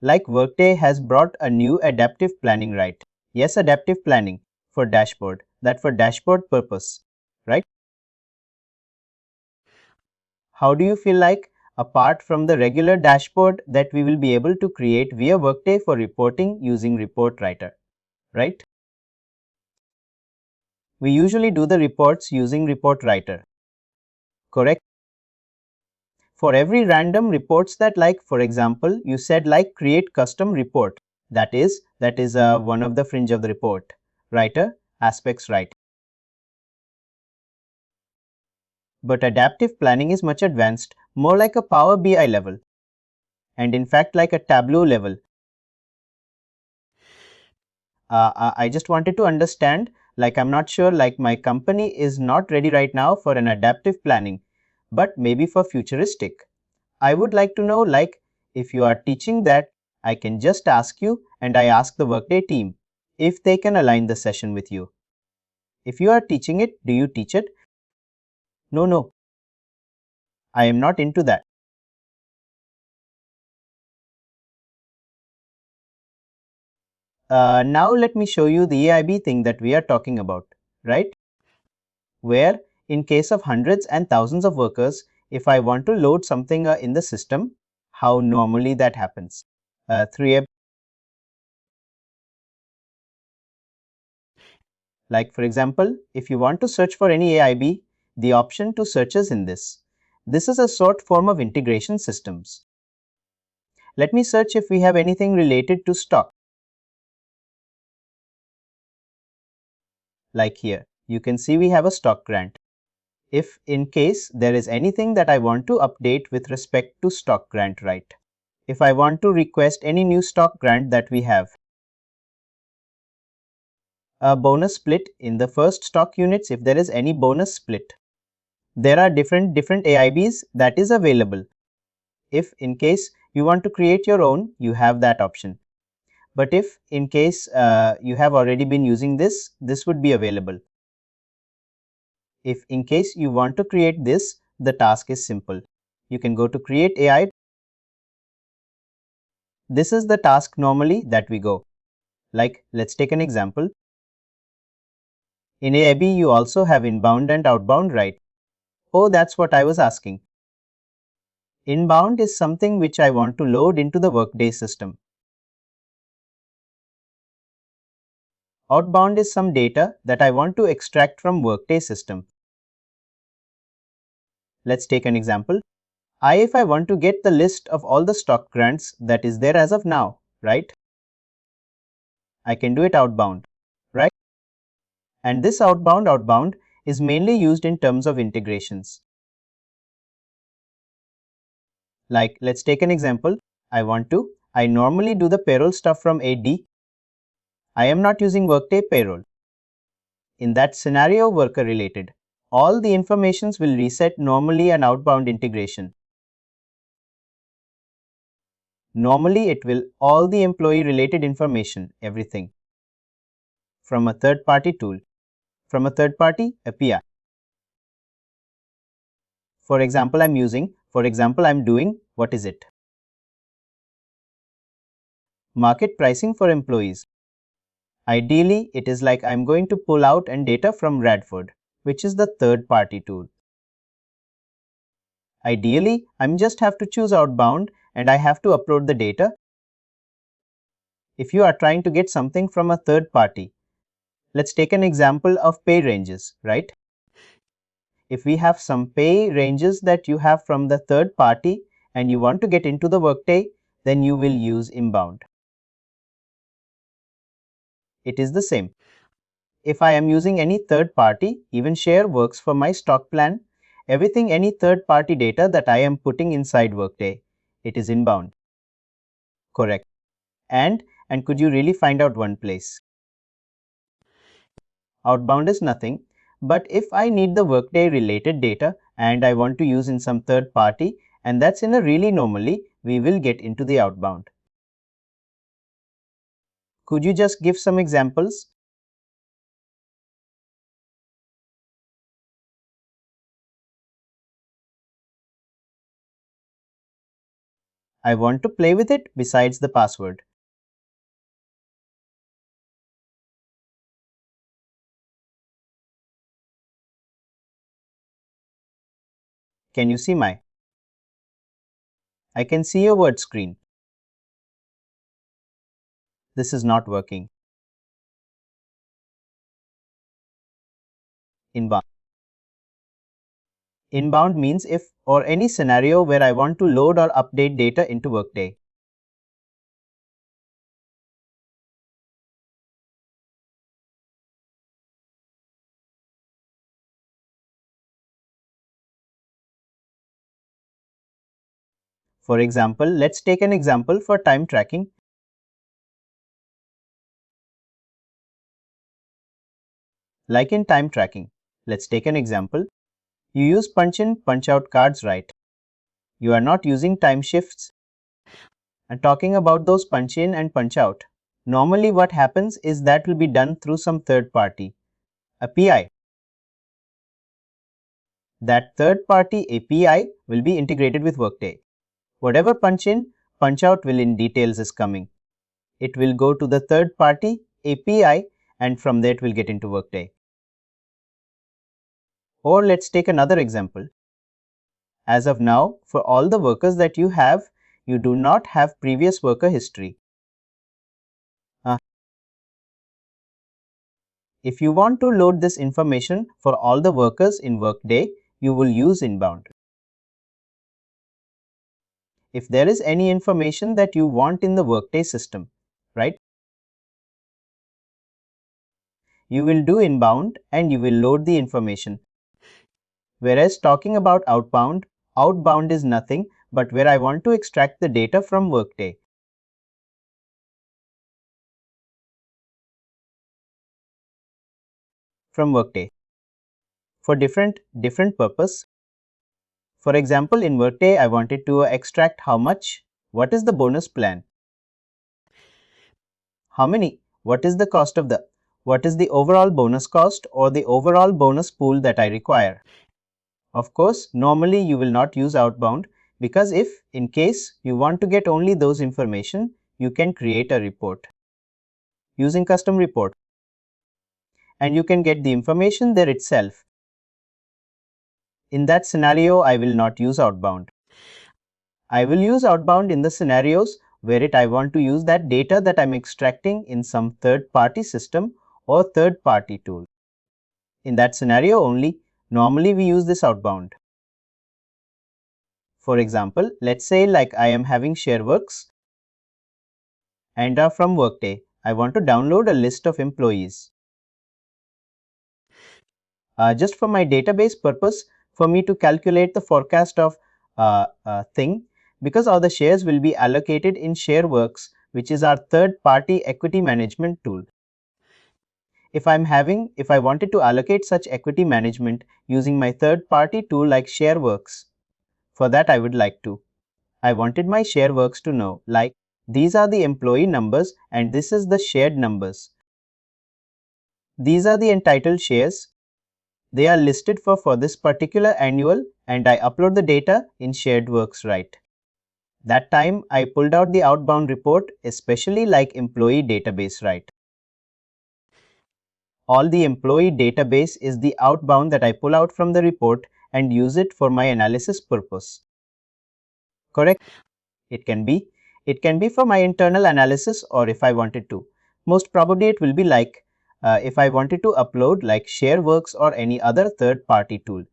like Workday has brought a new adaptive planning, right? Yes, adaptive planning for dashboard, that for dashboard purpose, right? How do you feel like, apart from the regular dashboard that we will be able to create via Workday for reporting using Report Writer, right? We usually do the reports using Report Writer, correct? For every random reports that like, for example, you said like create custom report. That is one of the fringe of the report. Writer, aspects right. But adaptive planning is much advanced, more like a Power BI level. And in fact like a Tableau level. I just wanted to understand, like I'm not sure, like my company is not ready right now for an adaptive planning, but maybe for futuristic. I would like to know, like, if you are teaching that, I can just ask you and I ask the Workday team if they can align the session with you. If you are teaching it, do you teach it? No, I am not into that. Now let me show you the EIB thing that we are talking about, right? Where in case of hundreds and thousands of workers, if I want to load something in the system, how normally that happens? Through a Like for example, if you want to search for any EIB, the option to search is in this. This is a short form of integration systems. Let me search if we have anything related to stock. Like here, you can see we have a stock grant. If in case there is anything that I want to update with respect to stock grant, right? If I want to request any new stock grant that we have, a bonus split in the first stock units, if there is any bonus split, there are different EIBs that is available. If in case you want to create your own, you have that option. But if in case you have already been using this would be available. If in case you want to create this, the task is simple. You can go to create AI. This is the task normally that we go. Like let's take an example. In AIB you also have inbound and outbound, right? Oh, that's what I was asking. Inbound is something which I want to load into the Workday system. Outbound is some data that I want to extract from Workday system. Let's take an example. If I want to get the list of all the stock grants that is there as of now, right? I can do it outbound, right? And this outbound is mainly used in terms of integrations. Like let's take an example. I normally do the payroll stuff from AD. I am not using Workday payroll. In that scenario, worker related, all the informations will reset normally an outbound integration. Normally it will all the employee related information, everything from a third party tool, from a third party API. For example, I'm doing, what is it? Market pricing for employees. Ideally, it is like I'm going to pull out and data from Radford, which is the third party tool. Ideally, I'm just have to choose outbound and I have to upload the data. If you are trying to get something from a third party, let's take an example of pay ranges, right? If we have some pay ranges that you have from the third party and you want to get into the Workday, then you will use inbound. It is the same. If I am using any third party, even share works for my stock plan, everything any third party data that I am putting inside Workday, it is inbound. Correct. And could you really find out one place? Outbound is nothing, but if I need the Workday related data and I want to use in some third party, and that's in a really normally, we will get into the outbound. Could you just give some examples? I want to play with it besides the password. Can you see my? I can see your word screen. This is not working. Inbound. Inbound means if or any scenario where I want to load or update data into Workday. For example, let's take an example for time tracking. Like in time tracking, let's take an example. You use punch in, punch out cards, right? You are not using time shifts. And talking about those punch in and punch out, normally what happens is that will be done through some third party. API. That third-party API will be integrated with Workday. Whatever punch in, punch out will in details is coming. It will go to the third-party API and from there it will get into Workday. Or let's take another example. As of now, for all the workers that you have, you do not have previous worker history. If you want to load this information for all the workers in Workday, you will use inbound. If there is any information that you want in the Workday system, right? You will do inbound and you will load the information. Whereas talking about outbound, outbound is nothing but where I want to extract the data from Workday. From Workday for different purpose. For example, in Workday, I wanted to extract how much, what is the bonus plan, how many, what is the cost of the, what is the overall bonus cost or the overall bonus pool that I require. Of course, normally you will not use outbound because if in case you want to get only those information, you can create a report using custom report and you can get the information there itself. In that scenario, I will not use outbound. I will use outbound in the scenarios where I want to use that data that I'm extracting in some third-party system or third-party tool. In that scenario only, normally we use this outbound. For example, let's say like I am having ShareWorks and from Workday, I want to download a list of employees. Just for my database purpose, for me to calculate the forecast of thing, because all the shares will be allocated in ShareWorks, which is our third-party equity management tool. If I wanted to allocate such equity management using my third-party tool like ShareWorks, for that I wanted my ShareWorks to know like these are the employee numbers and this is the shared numbers. These are the entitled shares. They are listed for this particular annual and I upload the data in SharedWorks, right? That time I pulled out the outbound report, especially like employee database, right? All the employee database is the outbound that I pull out from the report and use it for my analysis purpose. Correct? It can be for my internal analysis or if I wanted to. Most probably it will be like if I wanted to upload like ShareWorks or any other third-party tool.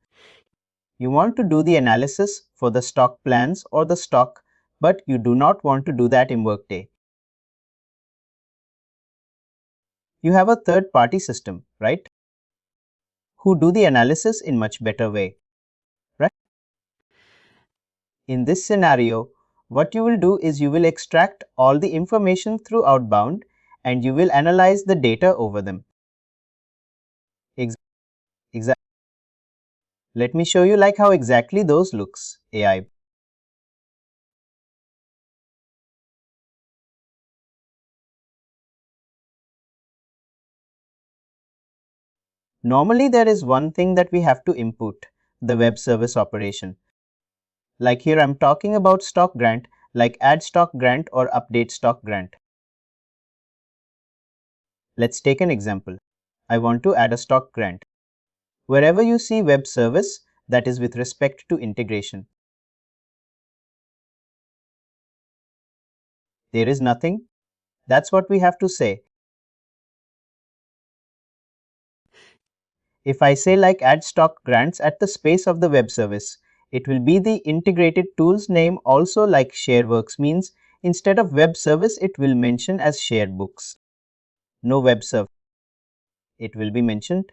You want to do the analysis for the stock plans or the stock, but you do not want to do that in Workday. You have a third-party system, right? Who do the analysis in much better way, right? In this scenario, what you will do is you will extract all the information through outbound and you will analyze the data over them. Exactly. Let me show you like how exactly those looks. AI. Normally there is one thing that we have to input, the web service operation. Like here I'm talking about stock grant, like add stock grant or update stock grant. Let's take an example. I want to add a stock grant. Wherever you see web service, that is with respect to integration. There is nothing. That's what we have to say. If I say like add stock grants at the space of the web service, it will be the integrated tool's name also like ShareWorks means instead of web service, it will mention as shared books. No web service. It will be mentioned.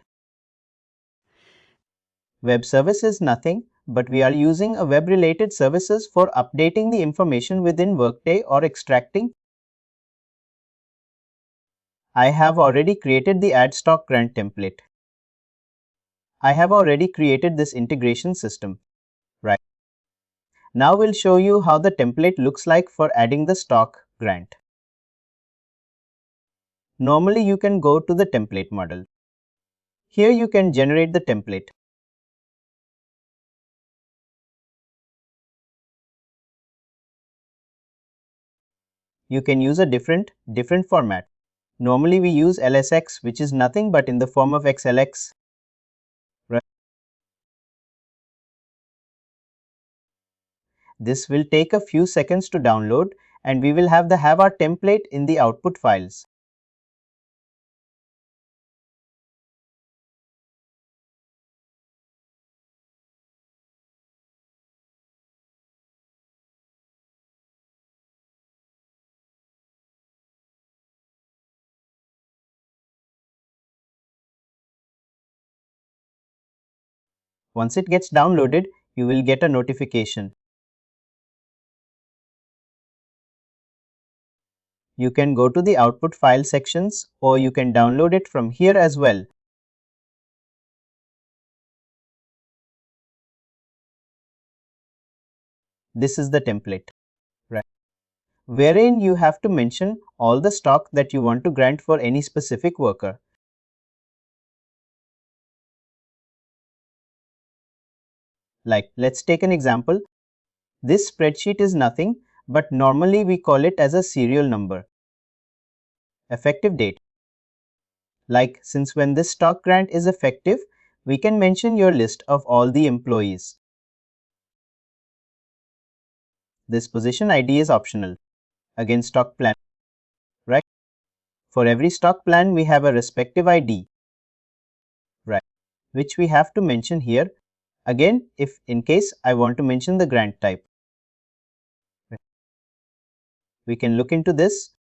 Web service is nothing, but we are using a web related services for updating the information within Workday or extracting. I have already created the add stock grant template. I have already created this integration system, right? Now we'll show you how the template looks like for adding the stock grant. Normally you can go to the template model. Here you can generate the template. You can use a different format. Normally we use LSX, which is nothing but in the form of XLX. Right? This will take a few seconds to download, and we will have our template in the output files. Once it gets downloaded, you will get a notification. You can go to the output file sections, or you can download it from here as well. This is the template, right? Wherein you have to mention all the stock that you want to grant for any specific worker. Like, let's take an example. This spreadsheet is nothing, but normally we call it as a serial number. Effective date. Like, since when this stock grant is effective, we can mention your list of all the employees. This position ID is optional. Again, stock plan, right? For every stock plan, we have a respective ID, right? Which we have to mention here. Again, if in case I want to mention the grant type, right? We can look into this.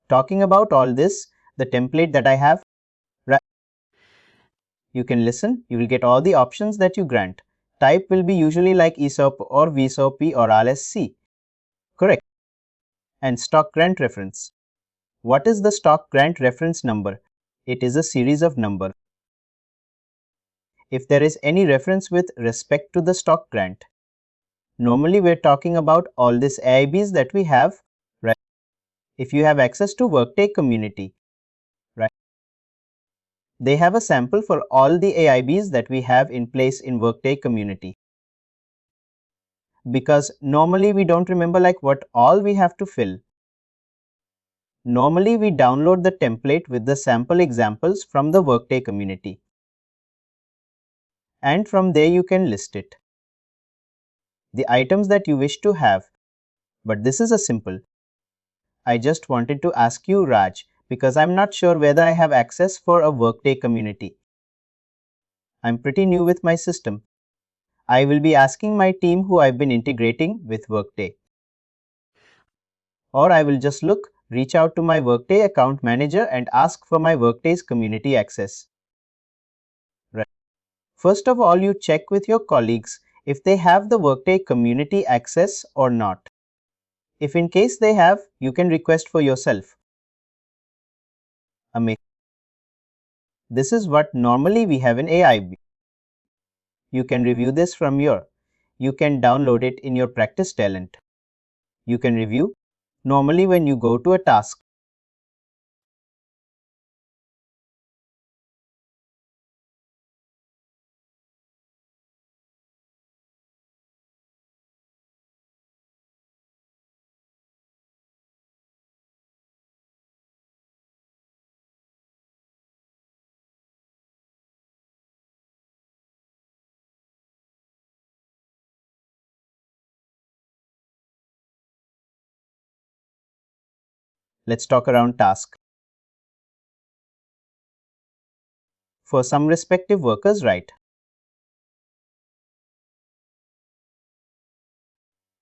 Talking about all this, the template that I have, right? You can listen, you will get all the options that you grant. Type will be usually like ESOP or VSOP or RSC. Correct. And stock grant reference. What is the stock grant reference number? It is a series of number. If there is any reference with respect to the stock grant, normally we're talking about all these AIBs that we have, right? If you have access to Workday community, right? They have a sample for all the AIBs that we have in place in Workday community. Because normally we don't remember like what all we have to fill. Normally we download the template with the sample examples from the Workday community. And from there you can list it. The items that you wish to have. But this is a simple. I just wanted to ask you, Raj, because I'm not sure whether I have access for a Workday community. I'm pretty new with my system. I will be asking my team who I've been integrating with Workday. Or I will just reach out to my Workday account manager and ask for my Workday's community access. Right. First of all, you check with your colleagues if they have the Workday community access or not. If in case they have, you can request for yourself. This is what normally we have in AIB. You can review this from you can download it in your practice talent. You can review normally when you go to a task. Let's talk around task. For some respective workers, right?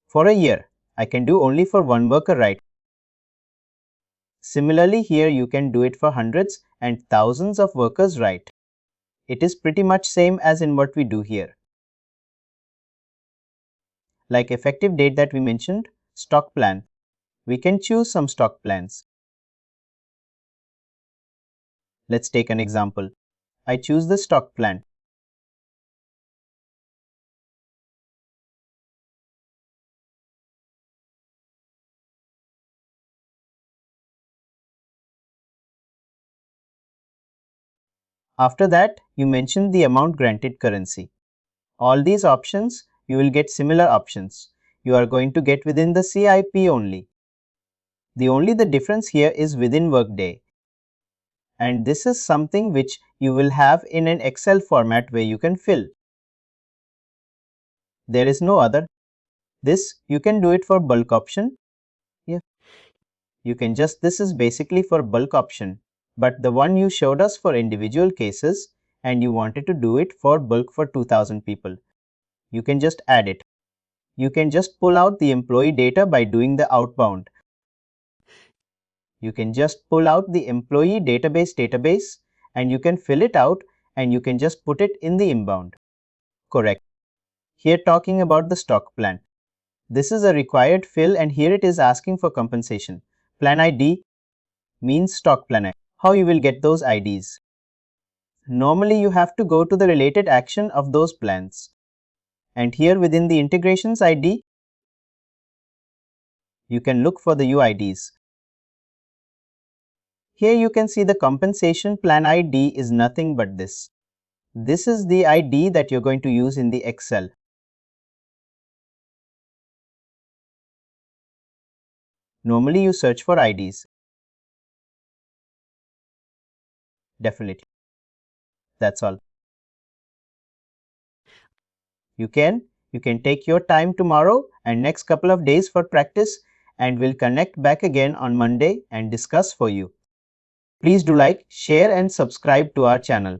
For a year, I can do only for one worker, right? Similarly, here you can do it for hundreds and thousands of workers, right? It is pretty much same as in what we do here. Like effective date that we mentioned, stock plan. We can choose some stock plans. Let's take an example. I choose the stock plan. After that, you mention the amount granted currency. All these options, you will get similar options. You are going to get within the CIP only. The difference here is within Workday. And this is something which you will have in an Excel format where you can fill. There is no other. This, you can do it for bulk option. Yeah. This is basically for bulk option. But the one you showed us for individual cases and you wanted to do it for bulk for 2000 people. You can just add it. You can just pull out the employee data by doing the outbound. You can just pull out the employee database and you can fill it out and you can just put it in the inbound. Correct. Here talking about the stock plan. This is a required fill and here it is asking for compensation. Plan ID means stock plan. How you will get those IDs? Normally you have to go to the related action of those plans. And here within the integrations ID, you can look for the UIDs. Here you can see the compensation plan ID is nothing but this. This is the ID that you're going to use in the Excel. Normally you search for IDs. Definitely. That's all. You can take your time tomorrow and next couple of days for practice and we'll connect back again on Monday and discuss for you. Please do like, share and subscribe to our channel.